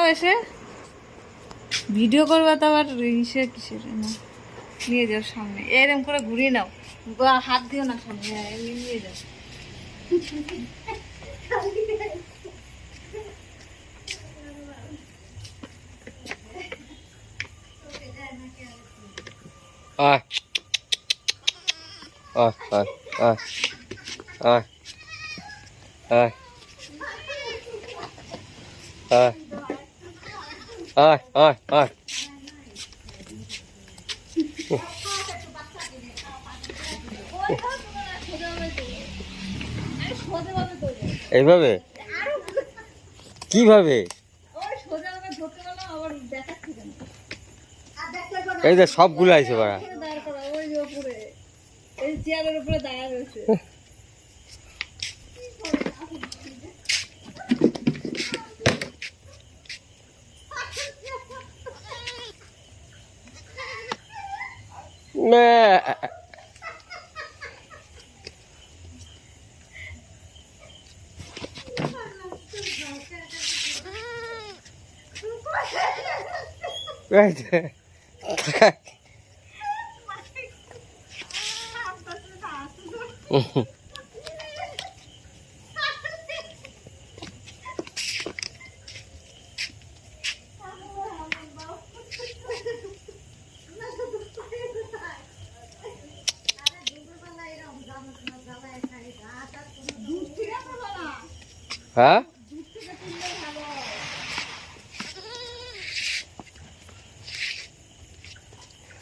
এসে ভিডিও করবা তো আবার কিসের না নিয়ে যাও সামনে এরকম করে ঘুরিয়ে নাও হাত দিও না সামনে এমনি নিয়ে যাও এইভাবে কিভাবে এই যে সবগুলো আছে বাড়া চেয়ারের উপরে দাঁড়া রয়েছে হ্যাঁ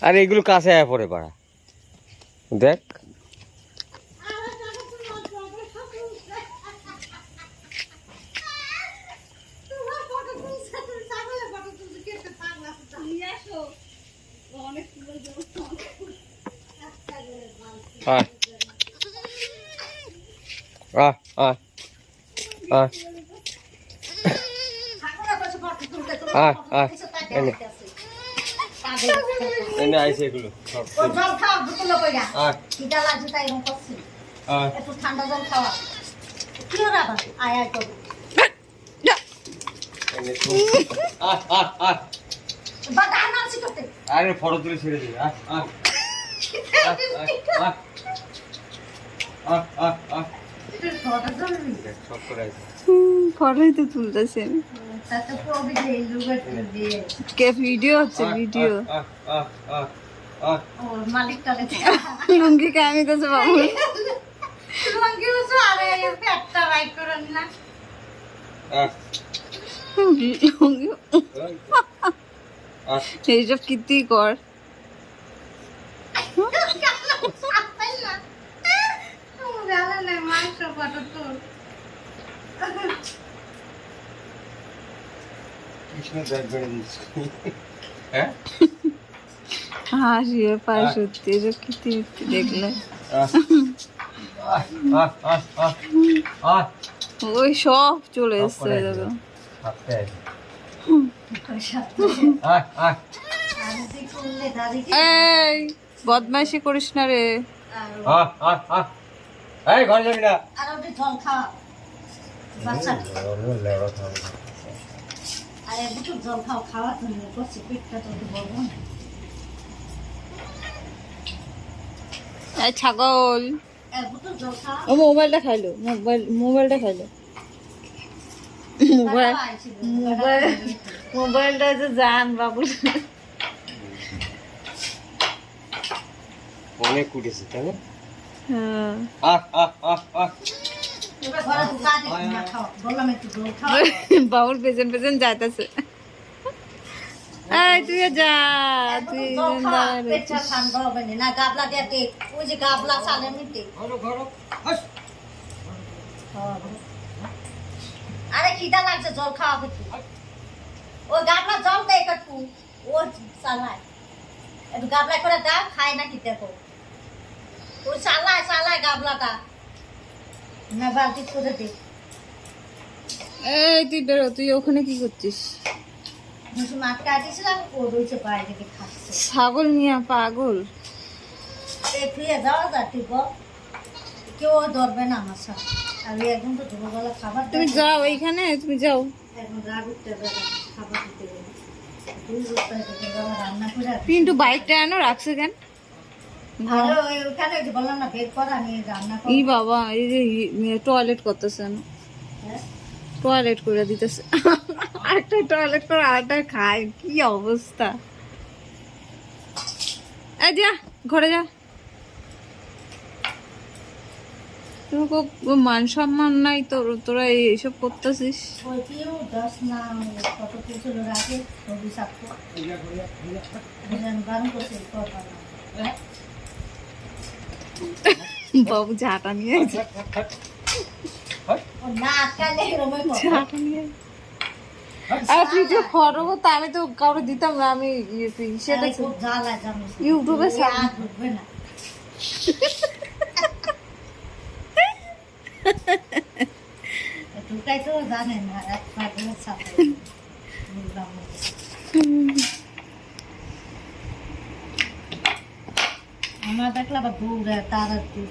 আরে এগুলো কাছে আয়া পড়ে পাড়া দেখ এনে আইছে এগুলো জল খাওয়া দুটো কইরা খিদা লাগছে তাই এরকম করছি একটু ঠান্ডা জল খাওয়া কি ওরা আয় আয় করো বাবা নাচি করতে আরে ফটো তুলে ছেড়ে দিবি ফটোই তো তুলতেছে কে ভিডিও হচ্ছে ভিডিও লুঙ্গি কামি করছে বাবু এইসব কীর্তি কর হাসি পায় সত্যি এসব কীর্তি দেখলে ওই সব চলে এসছে এই বদমাইশি করিস না রে ঘরে যাবি না জল খাওয়া বাচ্চা আর একটু জল খাও খাওয়া তুমি করছি পেটটা তো বলবো না ছাগল একটু জল খাওয়া ও মোবাইলটা খাইলো মোবাইলটা খাইলো মোবাইলটা যে জান বাবু অনেক কুটেছে তাই না বাবুর পেছন পেছন যাইতেছে এই তুই যা তুই ঠান্ডা হবে না গাবলা দিয়ে ওই যে গাবলা চালের মিটে আরে খিদা লাগছে জল খাওয়া কিছু ওই গাবলা জল দেয় একটু ও চালায় একটু গাবলা করে দাও খায় না কি দেখো ওই চালায় গাবলাটা না বালতি করে দে এই তুই বেরো তুই ওখানে কি করছিস মাছ কাটিয়েছিলাম ও রয়েছে বাইরে থেকে খাচ্ছে ছাগল নিয়ে পাগল ফিরে যাওয়া যা ঠিক কেউ ধরবে না আমার সাথে আমি একদম তো দুপুরবেলা খাবার তুমি যাও এইখানে তুমি যাও এখন রাগ উঠতে পারে খাবার দিতে গেলে দুই বস্তা থেকে বাবা রান্না করে পিন্টু বাইকটা এনো রাখছে কেন? আর ওখানে ওই যে বললাম না বের করা আমি রান্না ই করবো বাবা এই যে টয়লেট করতেছে না, হ্যাঁ? টয়লেট করে দিতেছে। আরেকটা টয়লেট করে আরেকটা খায়, কি অবস্থা। এই যা ঘরে যা, তোর খুব মান সম্মান নাই তোর, তোরা এইসব করতেছিস। ওই কেউ দশ না কত কিছু রাখে অভিশাপ্ত বারণ করছে করবা না বাবু ঝাঁটা নিয়ে আছে, ও না আটকালে এরকমই করে। ঝাঁটা নিয়ে আর ভিডিও করবো তো আমি তো কাউকে দিতাম না, আমি সেটা আরে খুব জ্বালা জানিস ইউটিউবে ওই আর ঢুকবে না ঢুকাই তো জানে না একবার সাথে বুঝলাম না। আমার দেখলে আবার দৌড়ে তার আর কি